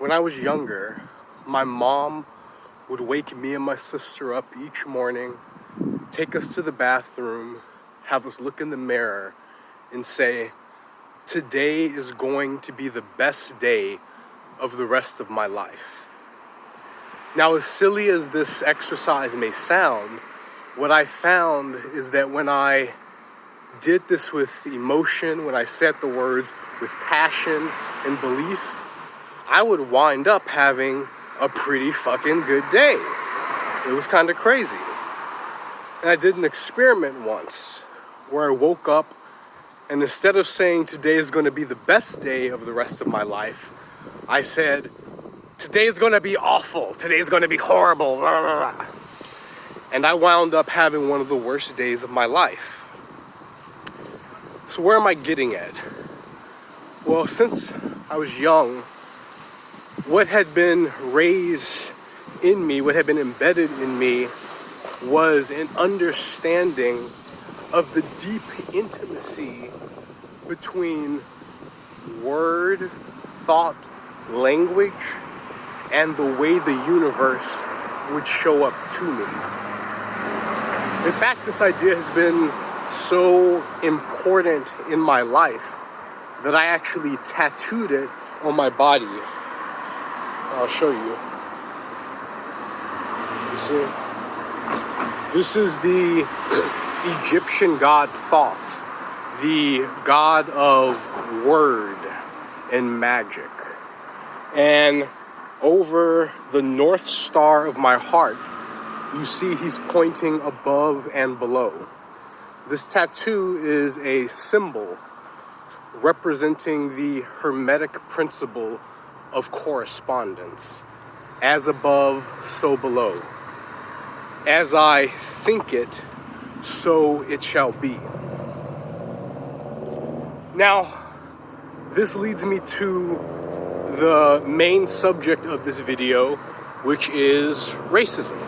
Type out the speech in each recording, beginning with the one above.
When I was younger, my mom would wake me and my sister up each morning, take us to the bathroom, have us look in the mirror, and say, "Today is going to be the best day of the rest of my life." Now, as silly as this exercise may sound, what I found is that when I did this with emotion, when I said the words with passion and belief, I would wind up having a pretty fucking good day. It was kind of crazy. And I did an experiment once where I woke up and instead of saying today is going to be the best day of the rest of my life, I said, today is going to be awful. Today is going to be horrible. Blah, blah, blah. And I wound up having one of the worst days of my life. So where am I getting at? Well, since I was young, what had been raised in me, what had been embedded in me, was an understanding of the deep intimacy between word, thought, language, and the way the universe would show up to me. In fact, this idea has been so important in my life that I actually tattooed it on my body. I'll show you. You see? This is the Egyptian god Thoth, the god of word and magic. And over the North Star of my heart, you see he's pointing above and below. This tattoo is a symbol representing the Hermetic principle of correspondence. As above, so below. As I think it, so it shall be. Now, this leads me to the main subject of this video, which is racism.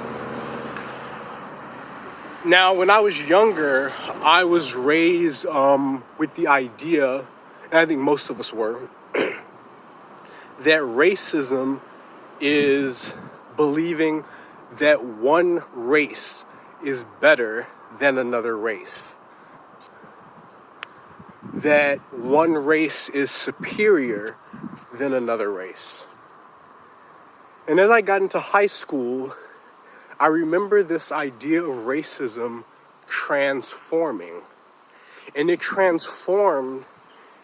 Now, when I was younger, I was raised with the idea, and I think most of us were, that racism is believing that one race is better than another race. That one race is superior than another race. And as I got into high school, I remember this idea of racism transforming. And it transformed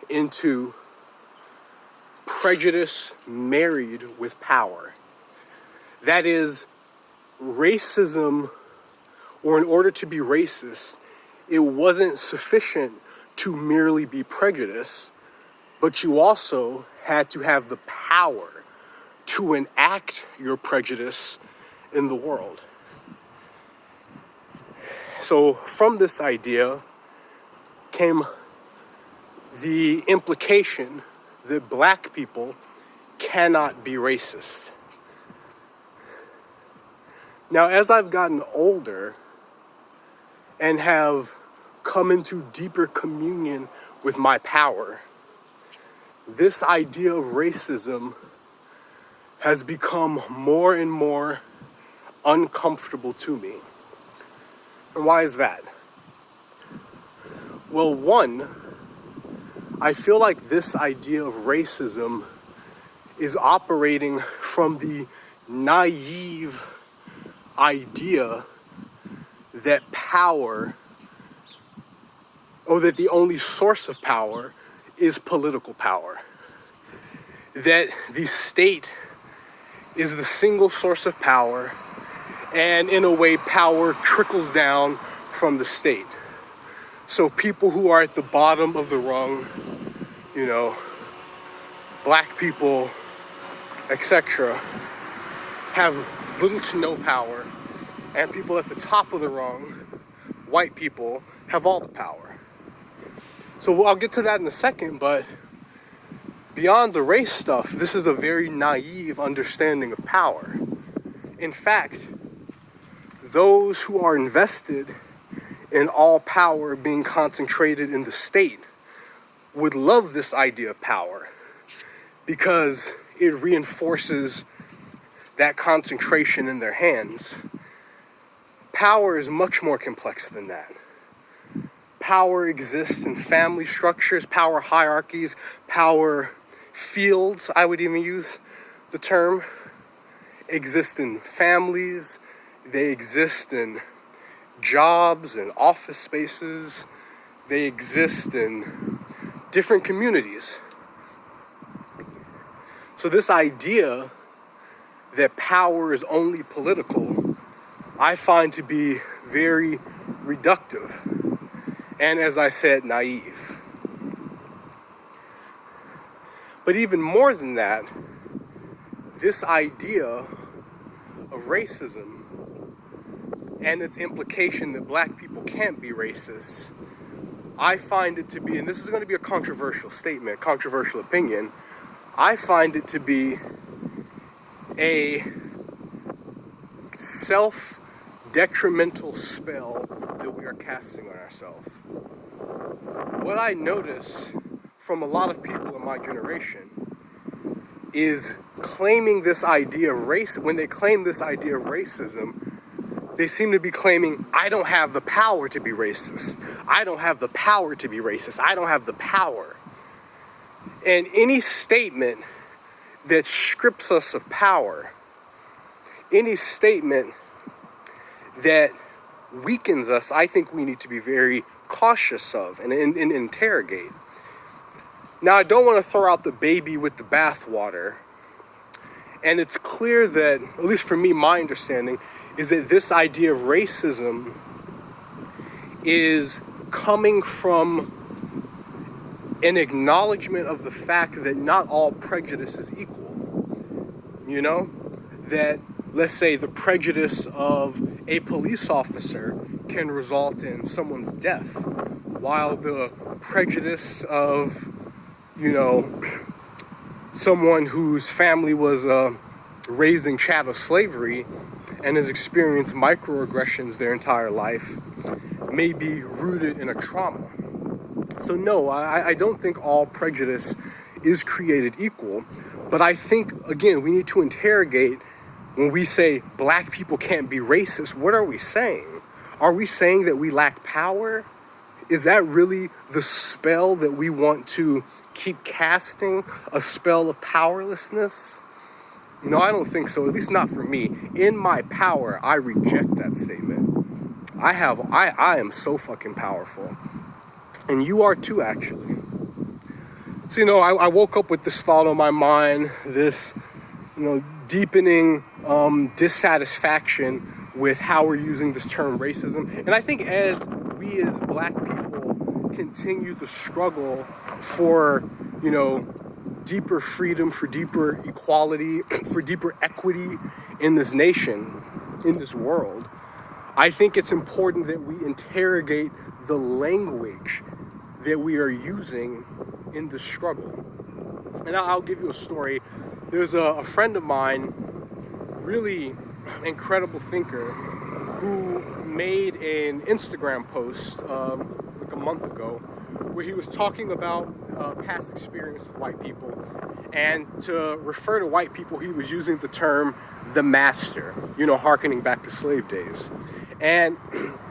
into prejudice married with power. That is, racism, or in order to be racist, it wasn't sufficient to merely be prejudiced, but you also had to have the power to enact your prejudice in the world. So from this idea came the implication that black people cannot be racist. Now, as I've gotten older and have come into deeper communion with my power, this idea of racism has become more and more uncomfortable to me. And why is that? Well, one, I feel like this idea of racism is operating from the naive idea that power, or that the only source of power is political power. That the state is the single source of power, and in a way, power trickles down from the state. So people who are at the bottom of the rung, black people, etc., have little to no power, and people at the top of the rung, white people, have all the power. So I'll get to that in a second, but beyond the race stuff, this is a very naive understanding of power. In fact, those who are invested in all power being concentrated in the state would love this idea of power, because it reinforces that concentration in their hands. Power is much more complex than that. Power exists in family structures, power hierarchies, power fields, I would even use the term, exist in families, they exist in jobs and office spaces, they exist in different communities. So this idea that power is only political, I find to be very reductive. And as I said, naive. But even more than that, this idea of racism and its implication that black people can't be racist, I find it to be, and this is going to be a controversial statement, controversial opinion, I find it to be a self-detrimental spell that we are casting on ourselves. What I notice from a lot of people in my generation is claiming this idea of race. When they claim this idea of racism, they seem to be claiming, I don't have the power to be racist. I don't have the power to be racist. I don't have the power. And any statement that strips us of power, any statement that weakens us, I think we need to be very cautious of and interrogate. Now, I don't want to throw out the baby with the bathwater. And it's clear that, at least for me, my understanding is that this idea of racism is coming from an acknowledgement of the fact that not all prejudice is equal. You know, that, let's say, the prejudice of a police officer can result in someone's death, while the prejudice of, you know, someone whose family was raised in chattel slavery and has experienced microaggressions their entire life may be rooted in a trauma. So no, I don't think all prejudice is created equal, but I think, again, we need to interrogate when we say black people can't be racist. What are we saying? Are we saying that we lack power? Is that really the spell that we want to keep casting, a spell of powerlessness? No, I don't think so, at least not for me. In my power, I reject that statement. I am so fucking powerful. And you are too, actually. So, you know, I woke up with this thought on my mind, this, you know, deepening dissatisfaction with how we're using this term racism. And I think as we as black people continue the struggle for, you know, deeper freedom, for deeper equality, for deeper equity in this nation, in this world, I think it's important that we interrogate the language that we are using in the struggle. And I'll give you a story. There's a friend of mine, really incredible thinker, who made an Instagram post like a month ago where he was talking about past experience with white people. And to refer to white people, he was using the term the master, you know, hearkening back to slave days. And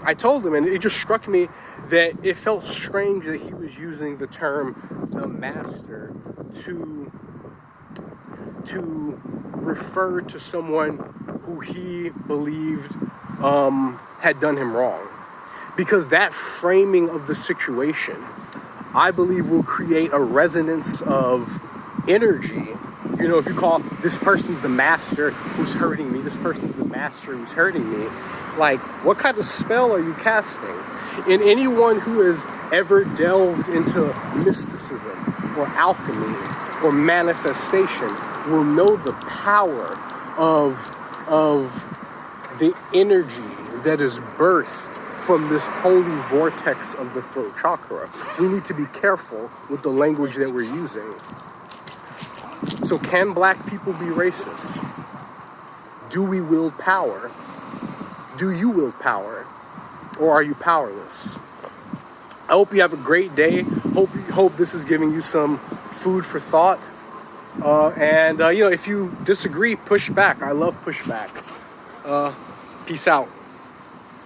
I told him, and it just struck me that it felt strange that he was using the term the master to refer to someone who he believed had done him wrong. Because that framing of the situation, I believe, will create a resonance of energy. You know, if you call this person's the master who's hurting me, this person's the master who's hurting me, like, what kind of spell are you casting? And anyone who has ever delved into mysticism or alchemy or manifestation will know the power of the energy that is birthed from this holy vortex of the throat chakra. We need to be careful with the language that we're using. So can black people be racist? Do we wield power? Do you wield power? Or are you powerless? I hope you have a great day. Hope this is giving you some food for thought. And if you disagree, push back. I love pushback. Peace out.